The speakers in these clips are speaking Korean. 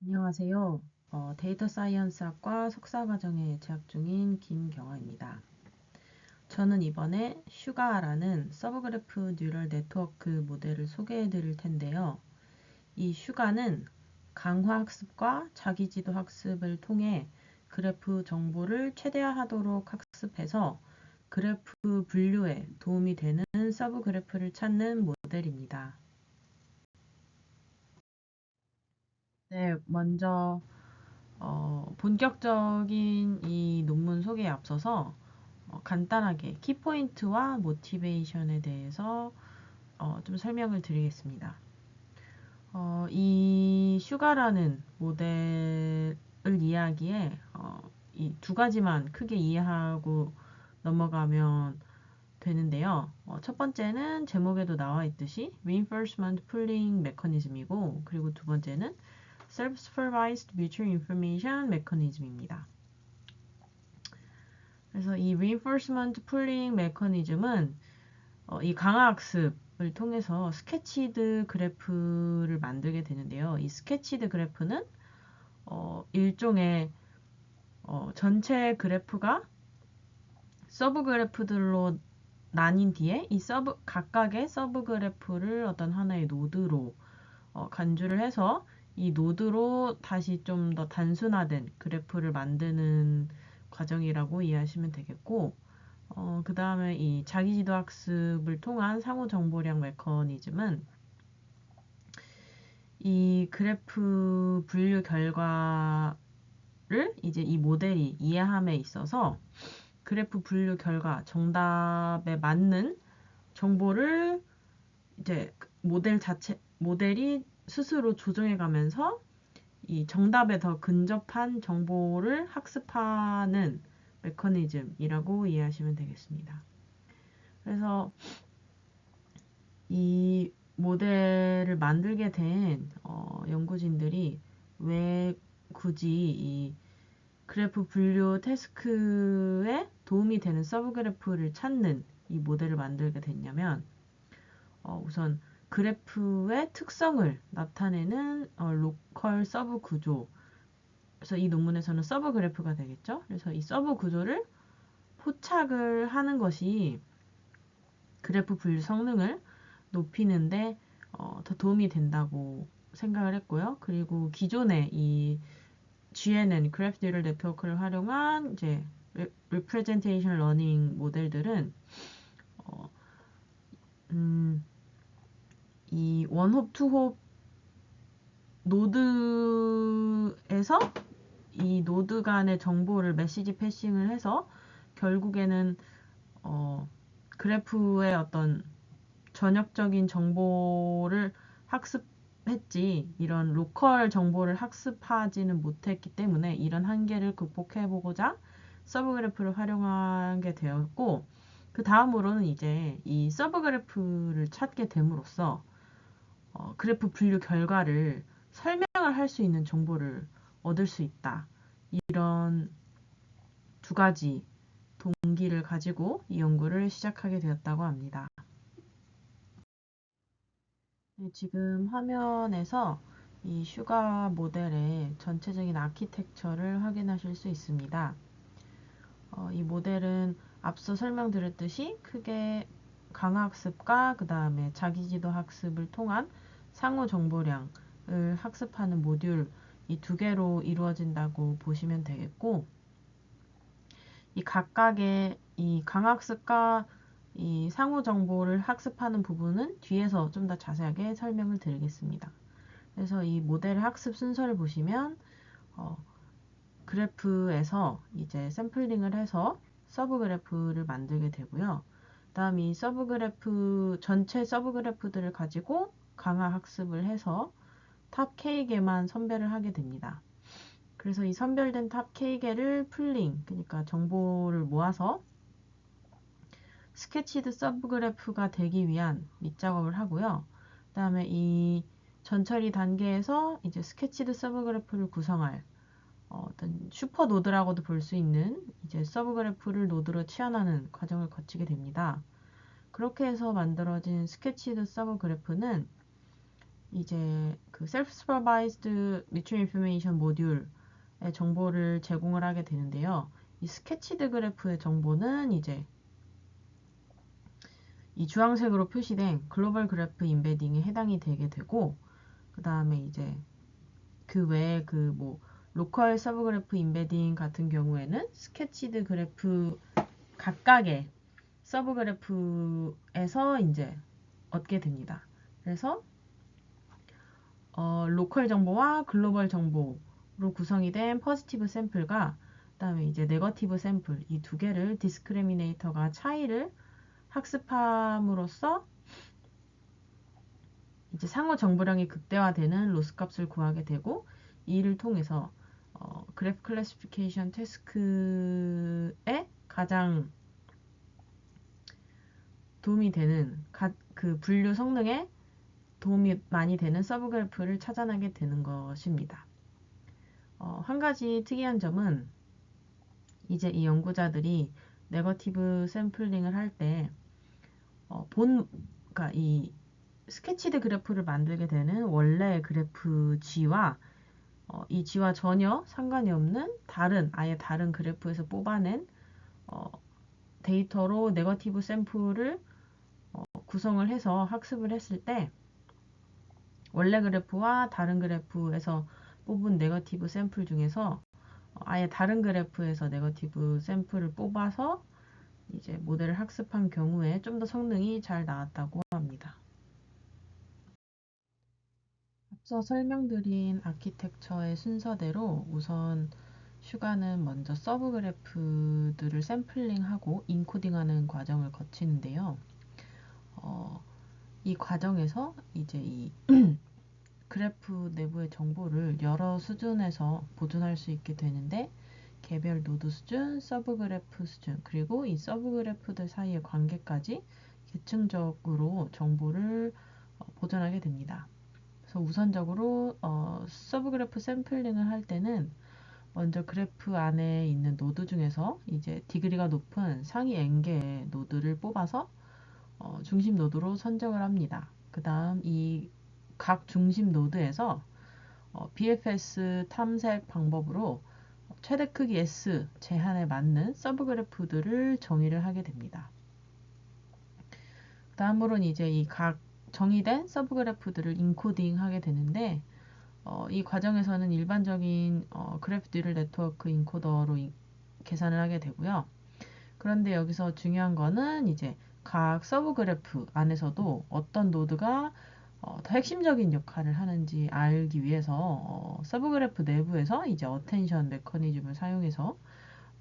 안녕하세요. 데이터 사이언스학과 석사과정에 재학 중인 김경아입니다. 저는 이번에 슈가라는 서브그래프 뉴럴 네트워크 모델을 소개해 드릴 텐데요. 이 슈가는 강화 학습과 자기지도 학습을 통해 그래프 정보를 최대화하도록 학습해서 그래프 분류에 도움이 되는 서브그래프를 찾는 모델입니다. 네, 먼저 본격적인 이 논문 소개에 앞서서 간단하게 키포인트와 모티베이션에 대해서 좀 설명을 드리겠습니다. 이 슈가라는 모델을 이해하기에 이 두 가지만 크게 이해하고 넘어가면 되는데요. 첫 번째는 제목에도 나와 있듯이 reinforcement pooling mechanism이고, 그리고 두 번째는 self-supervised mutual information mechanism입니다. 그래서 이 reinforcement pooling mechanism은 이 강화학습을 통해서 스케치드 그래프를 만들게 되는데요. 이 스케치드 그래프는 일종의 전체 그래프가 서브 그래프들로 나뉜 뒤에 이 각각의 서브 그래프를 어떤 하나의 노드로 간주를 해서 이 노드로 다시 좀 더 단순화된 그래프를 만드는 과정이라고 이해하시면 되겠고, 그 다음에 이 자기지도 학습을 통한 상호 정보량 메커니즘은 이 그래프 분류 결과를 이제 이 모델이 이해함에 있어서 그래프 분류 결과 정답에 맞는 정보를 이제 모델이 스스로 조정해 가면서 이 정답에 더 근접한 정보를 학습하는 메커니즘이라고 이해하시면 되겠습니다. 그래서 이 모델을 만들게 된 연구진들이 왜 굳이 이 그래프 분류 태스크에 도움이 되는 서브그래프를 찾는 이 모델을 만들게 됐냐면, 우선 그래프의 특성을 나타내는 로컬 서브 구조, 그래서 이 논문에서는 서브 그래프가 되겠죠. 그래서 이 서브 구조를 포착을 하는 것이 그래프 분류 성능을 높이는데 더 도움이 된다고 생각을 했고요. 그리고 기존의 이 GNN, 그래프 뉴럴 네트워크를 활용한 이제 representation learning 모델들은 어, 이 원홉, 투홉 노드에서 이 노드 간의 정보를 메시지 패싱을 해서 결국에는 어, 그래프의 어떤 전역적인 정보를 학습했지 이런 로컬 정보를 학습하지는 못했기 때문에 이런 한계를 극복해보고자 서브 그래프를 활용하게 되었고, 그 다음으로는 이제 이 서브 그래프를 찾게 됨으로써 그래프 분류 결과를 설명을 할 수 있는 정보를 얻을 수 있다. 이런 두 가지 동기를 가지고 이 연구를 시작하게 되었다고 합니다. 네, 지금 화면에서 이 슈가 모델의 전체적인 아키텍처를 확인하실 수 있습니다. 이 모델은 앞서 설명드렸듯이 크게 강화학습과 그 다음에 자기지도 학습을 통한 상호 정보량을 학습하는 모듈 이 두 개로 이루어진다고 보시면 되겠고, 이 각각의 이 강학습과 이 상호 정보를 학습하는 부분은 뒤에서 좀 더 자세하게 설명을 드리겠습니다. 그래서 이 모델의 학습 순서를 보시면 어, 그래프에서 이제 샘플링을 해서 서브 그래프를 만들게 되고요. 다음 이 서브 그래프 전체 서브 그래프들을 가지고 강화 학습을 해서 탑 K개만 선별을 하게 됩니다. 그래서 이 선별된 탑 K개를 풀링, 그러니까 정보를 모아서 스케치드 서브그래프가 되기 위한 밑작업을 하고요. 그다음에 이 전처리 단계에서 이제 스케치드 서브그래프를 구성할 어떤 슈퍼 노드라고도 볼 수 있는 이제 서브그래프를 노드로 치환하는 과정을 거치게 됩니다. 그렇게 해서 만들어진 스케치드 서브그래프는 이제 그 self-supervised mutual information 모듈의 정보를 제공을 하게 되는데요. 이 스케치드 그래프의 정보는 이제 이 주황색으로 표시된 글로벌 그래프 임베딩에 해당이 되게 되고, 그 다음에 이제 그 외에 그 뭐 로컬 서브 그래프 임베딩 같은 경우에는 스케치드 그래프 각각의 서브 그래프에서 이제 얻게 됩니다. 그래서 로컬 정보와 글로벌 정보로 구성이 된 포지티브 샘플과 그다음에 이제 네거티브 샘플 이 두 개를 디스크리미네이터가 차이를 학습함으로써 이제 상호 정보량이 극대화되는 로스 값을 구하게 되고, 이를 통해서 그래프 클래시피케이션 태스크에 가장 도움이 되는 그 분류 성능에 도움이 많이 되는 서브 그래프를 찾아내게 되는 것입니다. 한 가지 특이한 점은 이제 이 연구자들이 네거티브 샘플링을 할 때 그러니까 이 스케치드 그래프를 만들게 되는 원래 그래프 G와 이 G와 전혀 상관이 없는 아예 다른 그래프에서 뽑아낸 데이터로 네거티브 샘플을 구성을 해서 학습을 했을 때 원래 그래프와 다른 그래프에서 뽑은 네거티브 샘플 중에서 아예 다른 그래프에서 네거티브 샘플을 뽑아서 이제 모델을 학습한 경우에 좀 더 성능이 잘 나왔다고 합니다. 앞서 설명드린 아키텍처의 순서대로 우선 슈가는 먼저 서브 그래프들을 샘플링하고 인코딩하는 과정을 거치는데요. 이 과정에서 이제 이 그래프 내부의 정보를 여러 수준에서 보존할 수 있게 되는데, 개별 노드 수준, 서브 그래프 수준, 그리고 이 서브 그래프들 사이의 관계까지 계층적으로 정보를 보존하게 됩니다. 그래서 우선적으로 서브 그래프 샘플링을 할 때는 먼저 그래프 안에 있는 노드 중에서 이제 디그리가 높은 상위 n개의 노드를 뽑아서 중심 노드로 선정을 합니다. 그 다음 이 각 중심 노드에서 BFS 탐색 방법으로 최대 크기 S 제한에 맞는 서브 그래프들을 정의를 하게 됩니다. 다음으로는 이제 이 각 정의된 서브 그래프들을 인코딩 하게 되는데, 이 과정에서는 일반적인 그래프 뉴럴 네트워크 인코더로 계산을 하게 되고요. 그런데 여기서 중요한 거는 이제 각 서브 그래프 안에서도 어떤 노드가 더 핵심적인 역할을 하는지 알기 위해서 서브 그래프 내부에서 이제 어텐션 메커니즘을 사용해서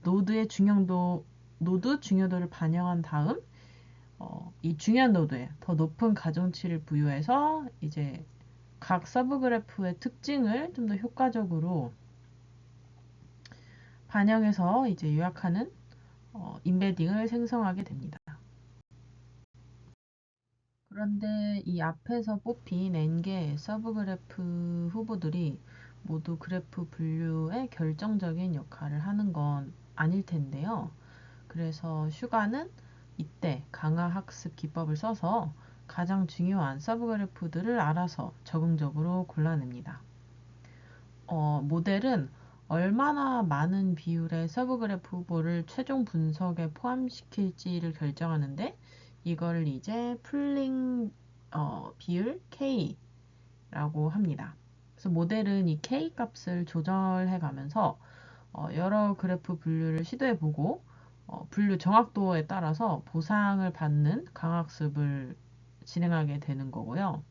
노드의 노드 중요도를 반영한 다음 이 중요한 노드에 더 높은 가중치를 부여해서 이제 각 서브 그래프의 특징을 좀 더 효과적으로 반영해서 이제 요약하는 임베딩을 생성하게 됩니다. 그런데 이 앞에서 뽑힌 n개의 서브 그래프 후보들이 모두 그래프 분류에 결정적인 역할을 하는 건 아닐 텐데요. 그래서 슈가는 이때 강화 학습 기법을 써서 가장 중요한 서브 그래프들을 알아서 적응적으로 골라냅니다. 모델은 얼마나 많은 비율의 서브 그래프 후보를 최종 분석에 포함시킬지를 결정하는데, 이걸 이제 풀링 비율 K라고 합니다. 그래서 모델은 이 K 값을 조절해 가면서 여러 그래프 분류를 시도해 보고 분류 정확도에 따라서 보상을 받는 강학습을 진행하게 되는 거고요.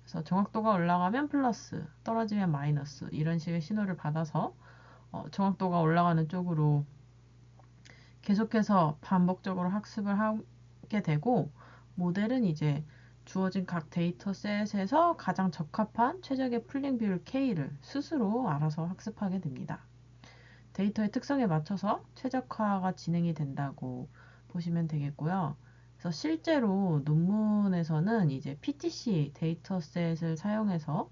그래서 정확도가 올라가면 플러스, 떨어지면 마이너스 이런 식의 신호를 받아서 정확도가 올라가는 쪽으로 계속해서 반복적으로 학습을 하게 되고, 모델은 이제 주어진 각 데이터셋에서 가장 적합한 최적의 풀링 비율 K를 스스로 알아서 학습하게 됩니다. 데이터의 특성에 맞춰서 최적화가 진행이 된다고 보시면 되겠고요. 그래서 실제로 논문에서는 이제 PTC 데이터셋을 사용해서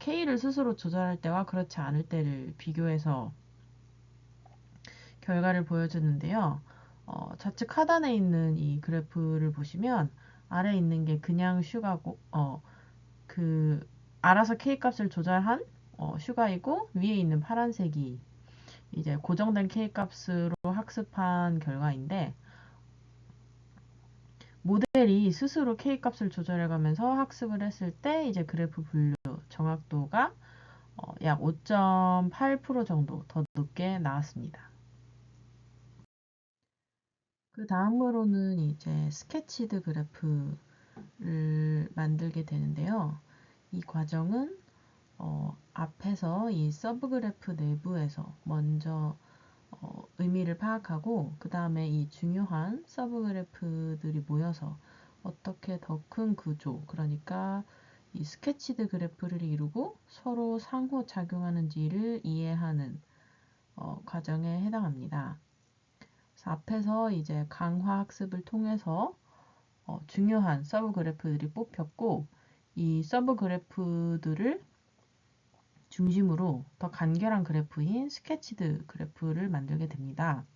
K를 스스로 조절할 때와 그렇지 않을 때를 비교해서 결과를 보여주는데요. 좌측 하단에 있는 이 그래프를 보시면 아래에 있는 게 그냥 슈가고 그 알아서 K값을 조절한 슈가이고 위에 있는 파란색이 이제 고정된 K값으로 학습한 결과인데 모델이 스스로 K값을 조절해가면서 학습을 했을 때 이제 그래프 분류 정확도가 약 5.8% 정도 더 높게 나왔습니다. 그 다음으로는 이제 스케치드 그래프를 만들게 되는데요. 이 과정은 앞에서 이 서브 그래프 내부에서 먼저 의미를 파악하고 그 다음에 이 중요한 서브 그래프들이 모여서 어떻게 더 큰 구조, 그러니까 이 스케치드 그래프를 이루고 서로 상호작용하는지를 이해하는 과정에 해당합니다. 그래서 앞에서 이제 강화 학습을 통해서 중요한 서브 그래프들이 뽑혔고 이 서브 그래프들을 중심으로 더 간결한 그래프인 스케치드 그래프를 만들게 됩니다.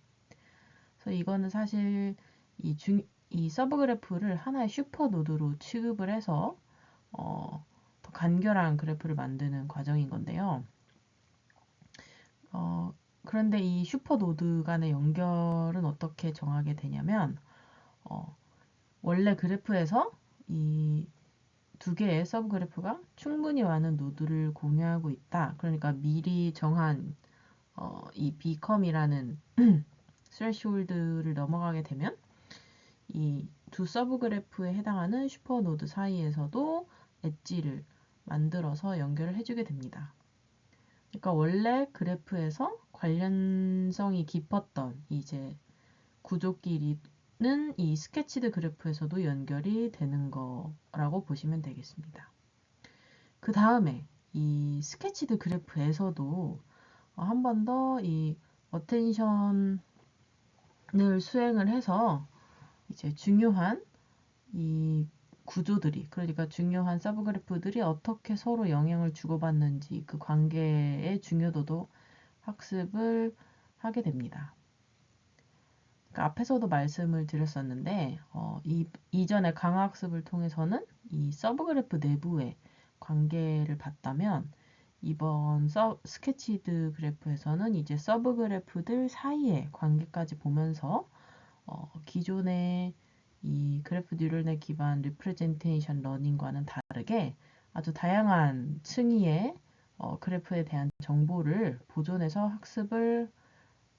그래서 이거는 사실 이 서브 그래프를 하나의 슈퍼 노드로 취급을 해서 더 간결한 그래프를 만드는 과정인 건데요. 그런데 이 슈퍼 노드 간의 연결은 어떻게 정하게 되냐면 원래 그래프에서 이 두 개의 서브 그래프가 충분히 많은 노드를 공유하고 있다. 그러니까 미리 정한 이 B컴이라는 스레시홀드를 넘어가게 되면 이 두 서브 그래프에 해당하는 슈퍼 노드 사이에서도 엣지를 만들어서 연결을 해주게 됩니다. 그러니까 원래 그래프에서 관련성이 깊었던 이제 구조끼리는 이 스케치드 그래프에서도 연결이 되는 거라고 보시면 되겠습니다. 그 다음에 이 스케치드 그래프에서도 한 번 더 이 어텐션을 수행을 해서 이제 중요한 이 구조들이, 그러니까 중요한 서브 그래프들이 어떻게 서로 영향을 주고받는지 그 관계의 중요도도 학습을 하게 됩니다. 그러니까 앞에서도 말씀을 드렸었는데 이전의 강화학습을 통해서는 이 서브 그래프 내부의 관계를 봤다면 이번 스케치드 그래프에서는 이제 서브 그래프들 사이의 관계까지 보면서 기존의 이 그래프 뉴럴넷 기반 리프레젠테이션 러닝과는 다르게 아주 다양한 층위의 그래프에 대한 정보를 보존해서 학습을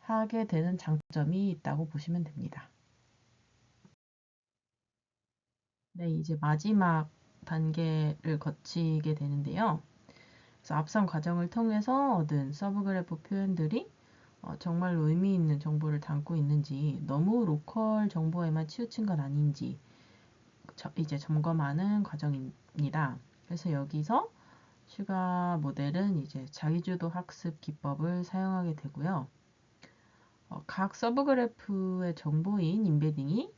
하게 되는 장점이 있다고 보시면 됩니다. 네, 이제 마지막 단계를 거치게 되는데요. 그래서 앞선 과정을 통해서 얻은 서브 그래프 표현들이 정말로 의미 있는 정보를 담고 있는지, 너무 로컬 정보에만 치우친 건 아닌지 이제 점검하는 과정입니다. 그래서 여기서 슈가 모델은 이제 자기주도 학습 기법을 사용하게 되고요. 각 서브 그래프의 정보인 인베딩이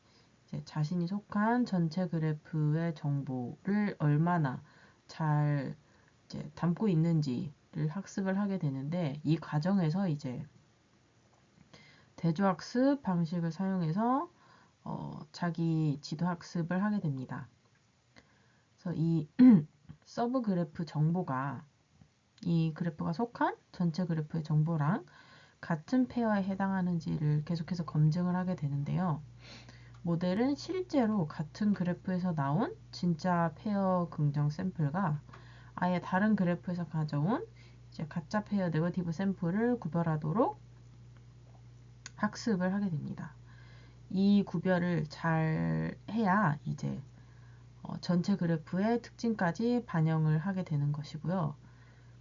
이제 자신이 속한 전체 그래프의 정보를 얼마나 잘 이제 담고 있는지를 학습을 하게 되는데 이 과정에서 이제 대조학습 방식을 사용해서 자기 지도 학습을 하게 됩니다. 그래서 이 서브 그래프 정보가 이 그래프가 속한 전체 그래프의 정보랑 같은 페어에 해당하는지를 계속해서 검증을 하게 되는데요. 모델은 실제로 같은 그래프에서 나온 진짜 페어 긍정 샘플과 아예 다른 그래프에서 가져온 이제 가짜 페어 네거티브 샘플을 구별하도록 학습을 하게 됩니다. 이 구별을 잘 해야 이제 전체 그래프의 특징까지 반영을 하게 되는 것이고요.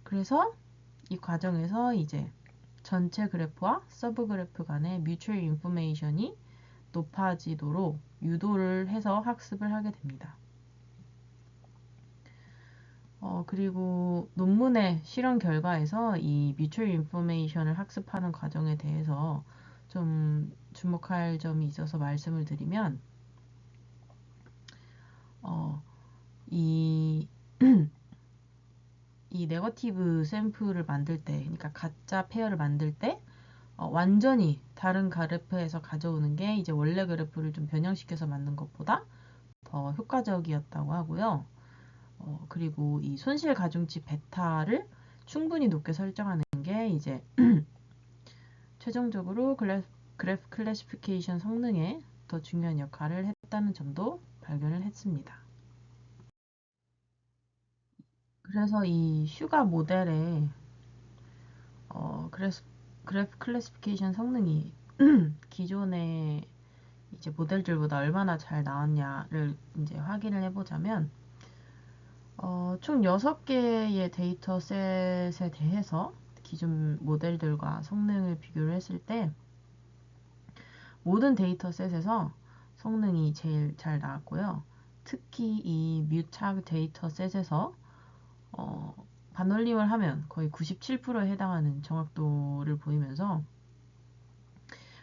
그래서 이 과정에서 이제 전체 그래프와 서브 그래프 간의 뮤추얼 인포메이션이 높아지도록 유도를 해서 학습을 하게 됩니다. 그리고 논문의 실험 결과에서 이 뮤추얼 인포메이션을 학습하는 과정에 대해서 좀 주목할 점이 있어서 말씀을 드리면 이, 이 네거티브 샘플을 만들 때, 그러니까 가짜 페어를 만들 때 완전히 다른 그래프에서 가져오는 게 이제 원래 그래프를 좀 변형시켜서 만든 것보다 더 효과적이었다고 하고요. 그리고 이 손실 가중치 베타를 충분히 높게 설정하는 게 이제 최종적으로 그래프 클래시피케이션 성능에 더 중요한 역할을 했다는 점도 발견을 했습니다. 그래서 이 슈가 모델의 그래프 클래시피케이션 성능이 기존의 이제 모델들보다 얼마나 잘 나왔냐를 이제 확인을 해보자면 총 6개의 데이터셋에 대해서 기존 모델들과 성능을 비교를 했을 때 모든 데이터셋에서 성능이 제일 잘 나왔고요. 특히 이 뮤착 데이터셋에서 반올림을 하면 거의 97%에 해당하는 정확도를 보이면서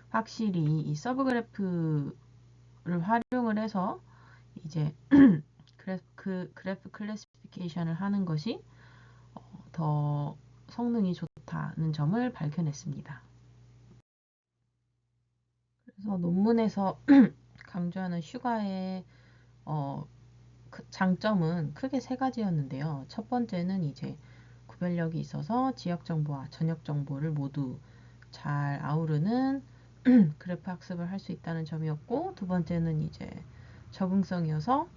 확실히 이 서브그래프를 활용을 해서 이제 그래프 클래시피케이션을 하는 것이 더 성능이 좋다는 점을 밝혀냈습니다. 그래서 논문에서 강조하는 슈가의 장점은 크게 세 가지였는데요. 첫 번째는 이제 구별력이 있어서 지역 정보와 전역 정보를 모두 잘 아우르는 그래프 학습을 할 수 있다는 점이었고, 두 번째는 이제 적응성이어서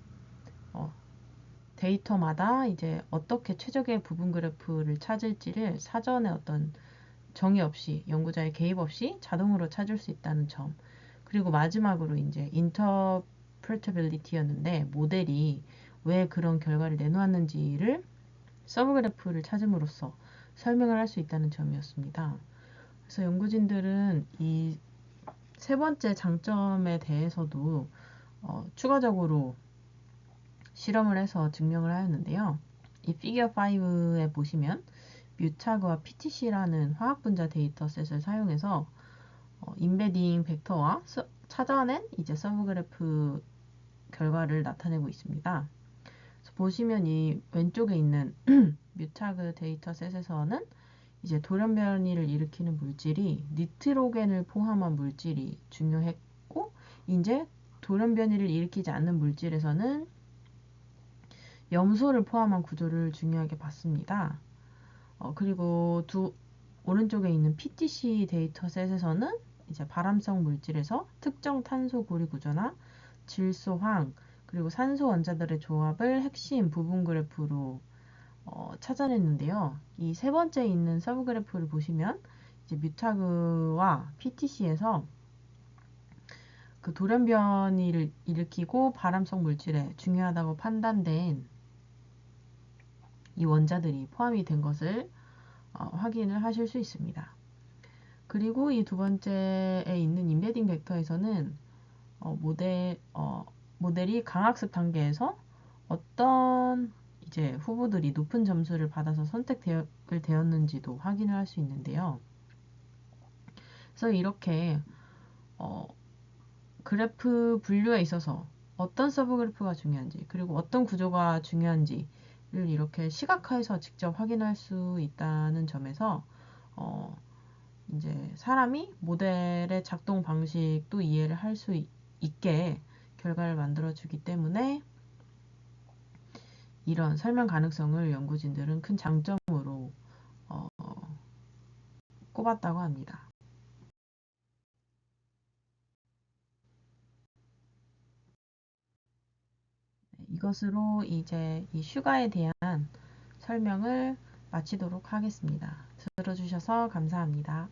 데이터마다 이제 어떻게 최적의 부분 그래프를 찾을지를 사전에 어떤 정의 없이 연구자의 개입 없이 자동으로 찾을 수 있다는 점. 그리고 마지막으로 이제 interpretability였는데 모델이 왜 그런 결과를 내놓았는지를 서브그래프를 찾음으로써 설명을 할 수 있다는 점이었습니다. 그래서 연구진들은 이 세 번째 장점에 대해서도 추가적으로 실험을 해서 증명을 하였는데요. 이 피겨 5에 보시면 뮤타그와 PTC라는 화학분자 데이터셋을 사용해서 인베딩 벡터와 찾아낸 이제 서브그래프 결과를 나타내고 있습니다. 그래서 보시면 이 왼쪽에 있는 뮤타그 데이터셋에서는 이제 돌연변이를 일으키는 물질이 니트로겐을 포함한 물질이 중요했고, 이제 돌연변이를 일으키지 않는 물질에서는 염소를 포함한 구조를 중요하게 봤습니다. 그리고 오른쪽에 있는 PTC 데이터셋에서는 이제 발암성 물질에서 특정 탄소 고리 구조나 질소, 황, 그리고 산소 원자들의 조합을 핵심 부분 그래프로 찾아냈는데요. 이 세 번째 있는 서브 그래프를 보시면 이제 뮤타그와 PTC에서 그 돌연변이를 일으키고 발암성 물질에 중요하다고 판단된 이 원자들이 포함이 된 것을 확인을 하실 수 있습니다. 그리고 이 두 번째에 있는 인베딩 벡터에서는 모델이 강학습 단계에서 어떤 이제 후보들이 높은 점수를 받아서 선택되었는지도 확인을 할 수 있는데요. 그래서 이렇게 그래프 분류에 있어서 어떤 서브 그래프가 중요한지 그리고 어떤 구조가 중요한지를 이렇게 시각화해서 직접 확인할 수 있다는 점에서 이제 사람이 모델의 작동 방식도 이해를 할 수 있게 결과를 만들어 주기 때문에 이런 설명 가능성을 연구진들은 큰 장점으로 어, 꼽았다고 합니다. 이것으로 이제 이 슈가에 대한 설명을 마치도록 하겠습니다. 들어주셔서 감사합니다.